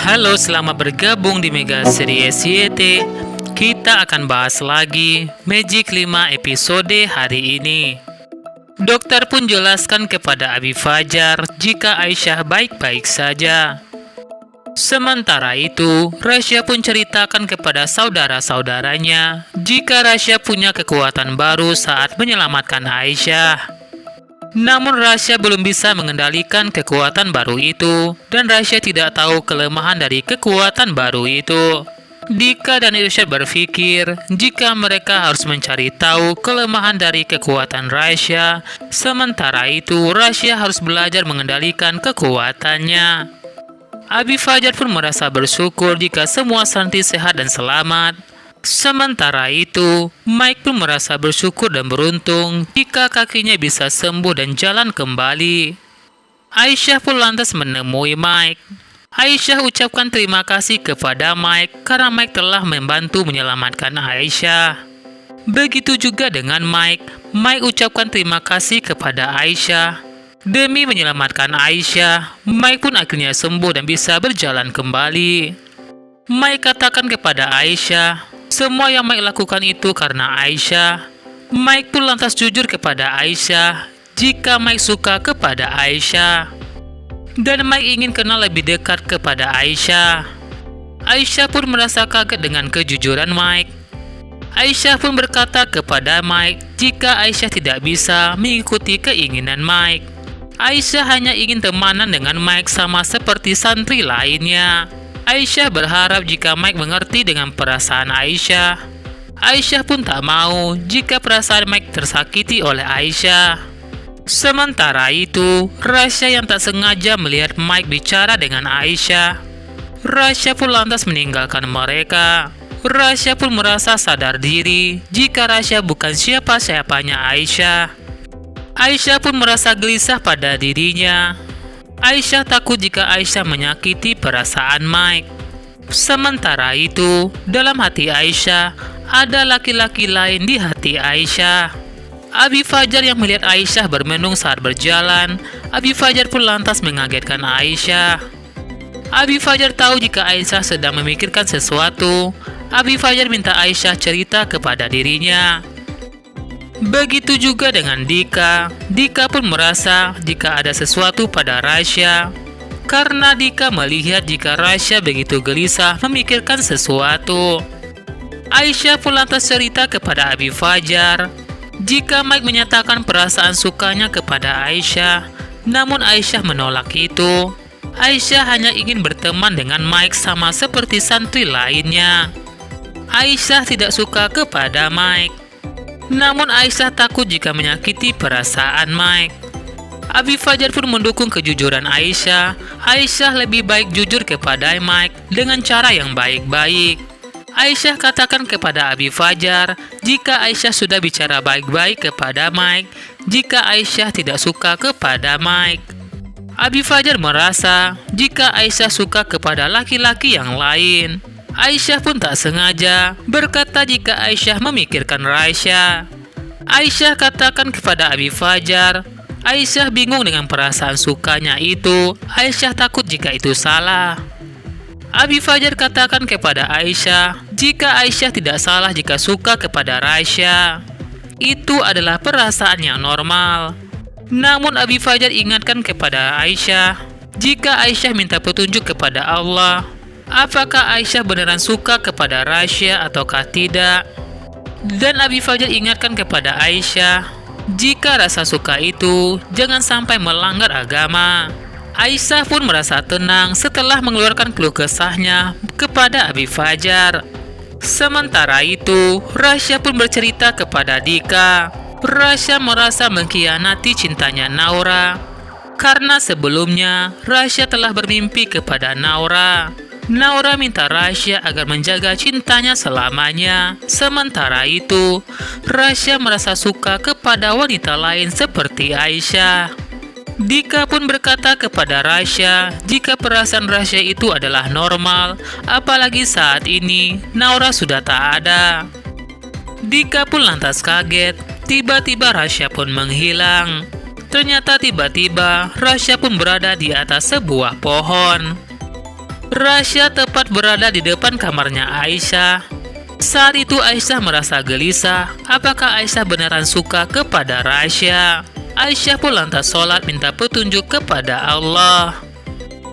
Halo, selamat bergabung di Mega Series YT. Kita akan bahas lagi Magic 5 episode hari ini. Dokter pun jelaskan kepada Abi Fajar jika Aisyah baik-baik saja. Sementara itu, Rasya pun ceritakan kepada saudara-saudaranya jika Rasya punya kekuatan baru saat menyelamatkan Aisyah. Namun Rasya belum bisa mengendalikan kekuatan baru itu, dan Rasya tidak tahu kelemahan dari kekuatan baru itu. Dika dan Irsyad berpikir jika mereka harus mencari tahu kelemahan dari kekuatan Rasya, sementara itu Rasya harus belajar mengendalikan kekuatannya. Abi Fajar pun merasa bersyukur jika semua santri sehat dan selamat. Sementara itu, Mike pun merasa bersyukur dan beruntung jika kakinya bisa sembuh dan jalan kembali. Aisyah pun lantas menemui Mike. Aisyah ucapkan terima kasih kepada Mike karena Mike telah membantu menyelamatkan Aisyah. Begitu juga dengan Mike. Mike ucapkan terima kasih kepada Aisyah. Demi menyelamatkan Aisyah, Mike pun akhirnya sembuh dan bisa berjalan kembali. Mike katakan kepada Aisyah, semua yang Mike lakukan itu karena Aisyah. Mike pun lantas jujur kepada Aisyah jika Mike suka kepada Aisyah. Dan Mike ingin kenal lebih dekat kepada Aisyah. Aisyah pun merasa kaget dengan kejujuran Mike. Aisyah pun berkata kepada Mike jika Aisyah tidak bisa mengikuti keinginan Mike. Aisyah hanya ingin temanan dengan Mike sama seperti santri lainnya. Aisyah berharap jika Mike mengerti dengan perasaan Aisyah. Aisyah pun tak mau jika perasaan Mike tersakiti oleh Aisyah. Sementara itu, Rasya yang tak sengaja melihat Mike bicara dengan Aisyah. Rasya pun lantas meninggalkan mereka. Rasya pun merasa sadar diri jika Rasya bukan siapa-siapanya Aisyah. Aisyah pun merasa gelisah pada dirinya. Aisyah takut jika Aisyah menyakiti perasaan Mike. Sementara itu, dalam hati Aisyah, ada laki-laki lain di hati Aisyah. Abi Fajar yang melihat Aisyah bermenung saat berjalan, Abi Fajar pun lantas mengagetkan Aisyah. Abi Fajar tahu jika Aisyah sedang memikirkan sesuatu. Abi Fajar minta Aisyah cerita kepada dirinya. Begitu juga dengan Dika. Dika pun merasa jika ada sesuatu pada Rasya. Karena Dika melihat jika Rasya begitu gelisah memikirkan sesuatu. Aisyah pun lantas cerita kepada Abi Fajar jika Mike menyatakan perasaan sukanya kepada Aisyah. Namun Aisyah menolak itu. Aisyah hanya ingin berteman dengan Mike sama seperti santri lainnya. Aisyah tidak suka kepada Mike. Namun Aisyah takut jika menyakiti perasaan Mike. Abi Fajar pun mendukung kejujuran Aisyah. Aisyah lebih baik jujur kepada Mike dengan cara yang baik-baik. Aisyah katakan kepada Abi Fajar jika Aisyah sudah bicara baik-baik kepada Mike, jika Aisyah tidak suka kepada Mike. Abi Fajar merasa jika Aisyah suka kepada laki-laki yang lain. Aisyah pun tak sengaja berkata jika Aisyah memikirkan Rasya. Aisyah katakan kepada Abi Fajar, Aisyah bingung dengan perasaan sukanya itu. Aisyah takut jika itu salah. Abi Fajar katakan kepada Aisyah jika Aisyah tidak salah jika suka kepada Rasya. Itu adalah perasaan yang normal. Namun Abi Fajar ingatkan kepada Aisyah jika Aisyah minta petunjuk kepada Allah. Apakah Aisyah beneran suka kepada Rasya ataukah tidak? Dan Abi Fajar ingatkan kepada Aisyah, jika rasa suka itu jangan sampai melanggar agama. Aisyah pun merasa tenang setelah mengeluarkan keluh kesahnya kepada Abi Fajar. Sementara itu, Rasya pun bercerita kepada Dika. Rasya merasa mengkhianati cintanya Naura. Karena sebelumnya, Rasya telah bermimpi kepada Naura. Naura minta Rasya agar menjaga cintanya selamanya. Sementara itu, Rasya merasa suka kepada wanita lain seperti Aisyah. Dika pun berkata kepada Rasya jika perasaan Rasya itu adalah normal, apalagi saat ini Naura sudah tak ada. Dika pun lantas kaget. Tiba-tiba Rasya pun menghilang. Ternyata tiba-tiba Rasya pun berada di atas sebuah pohon. Rasya tepat berada di depan kamarnya Aisyah. Saat itu Aisyah merasa gelisah, apakah Aisyah beneran suka kepada Rasya? Aisyah pun lantas sholat minta petunjuk kepada Allah.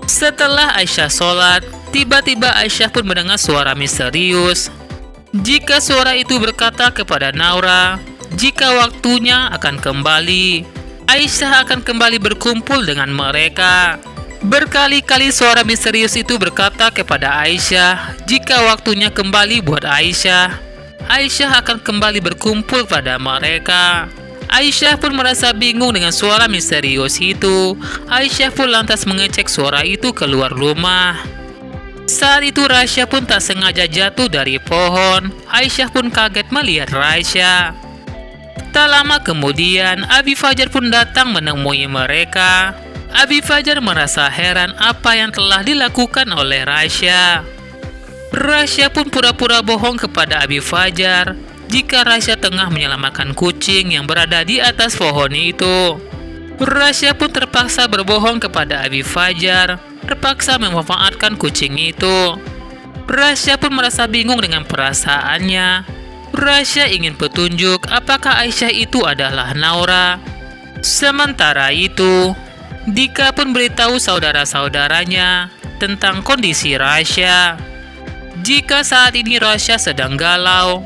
Setelah Aisyah sholat, tiba-tiba Aisyah pun mendengar suara misterius. Jika suara itu berkata kepada Naura, jika waktunya akan kembali, Aisyah akan kembali berkumpul dengan mereka. Berkali-kali suara misterius itu berkata kepada Aisyah, jika waktunya kembali buat Aisyah, Aisyah akan kembali berkumpul pada mereka. Aisyah pun merasa bingung dengan suara misterius itu. Aisyah pun lantas mengecek suara itu keluar rumah. Saat itu Rasya pun tak sengaja jatuh dari pohon. Aisyah pun kaget melihat Rasya. Tak lama kemudian, Abi Fajar pun datang menemui mereka. Abi Fajar merasa heran apa yang telah dilakukan oleh Rasya. Rasya pun pura-pura bohong kepada Abi Fajar jika Rasya tengah menyelamatkan kucing yang berada di atas pohon itu. Rasya pun terpaksa berbohong kepada Abi Fajar, terpaksa memanfaatkan kucing itu. Rasya pun merasa bingung dengan perasaannya. Rasya ingin petunjuk apakah Aisyah itu adalah Naura. Sementara itu, Dika pun beritahu saudara-saudaranya tentang kondisi Rasya. Jika saat ini Rasya sedang galau,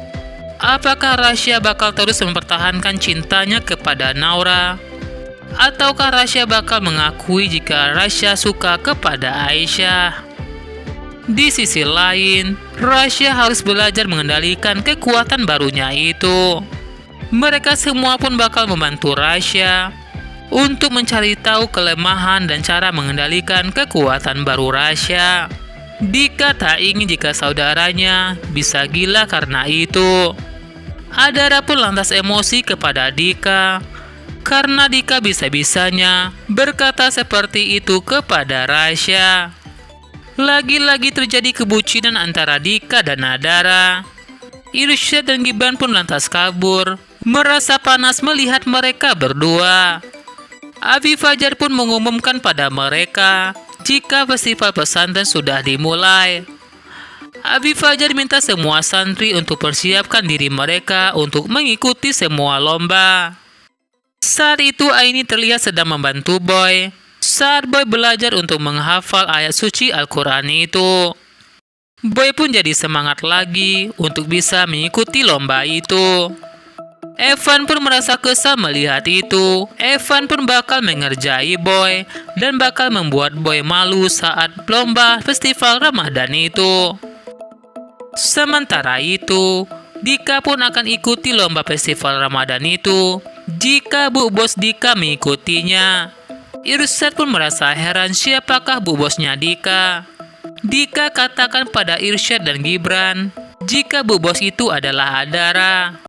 apakah Rasya bakal terus mempertahankan cintanya kepada Naura? Ataukah Rasya bakal mengakui jika Rasya suka kepada Aisyah? Di sisi lain, Rasya harus belajar mengendalikan kekuatan barunya itu. Mereka semua pun bakal membantu Rasya untuk mencari tahu kelemahan dan cara mengendalikan kekuatan baru Rasya. Dika tak ingin jika saudaranya bisa gila karena itu. Adara pun lantas emosi kepada Dika karena Dika bisa-bisanya berkata seperti itu kepada Rasya. Lagi-lagi terjadi kebucinan antara Dika dan Adara. Irsyad dan Gibran pun lantas kabur, merasa panas melihat mereka berdua. Abi Fajar pun mengumumkan pada mereka jika festival pesantren sudah dimulai. Abi Fajar minta semua santri untuk persiapkan diri mereka untuk mengikuti semua lomba. Saat itu Aini terlihat sedang membantu Boy saat Boy belajar untuk menghafal ayat suci Al-Quran itu. Boy pun jadi semangat lagi untuk bisa mengikuti lomba itu. Evan pun merasa kesal melihat itu. Evan pun bakal mengerjai Boy dan bakal membuat Boy malu saat lomba festival Ramadan itu. Sementara itu, Dika pun akan ikuti lomba festival Ramadan itu jika Bu Bos Dika mengikutinya. Irsyad pun merasa heran siapakah Bu Bosnya Dika. Dika katakan pada Irsyad dan Gibran jika Bu Bos itu adalah Adara.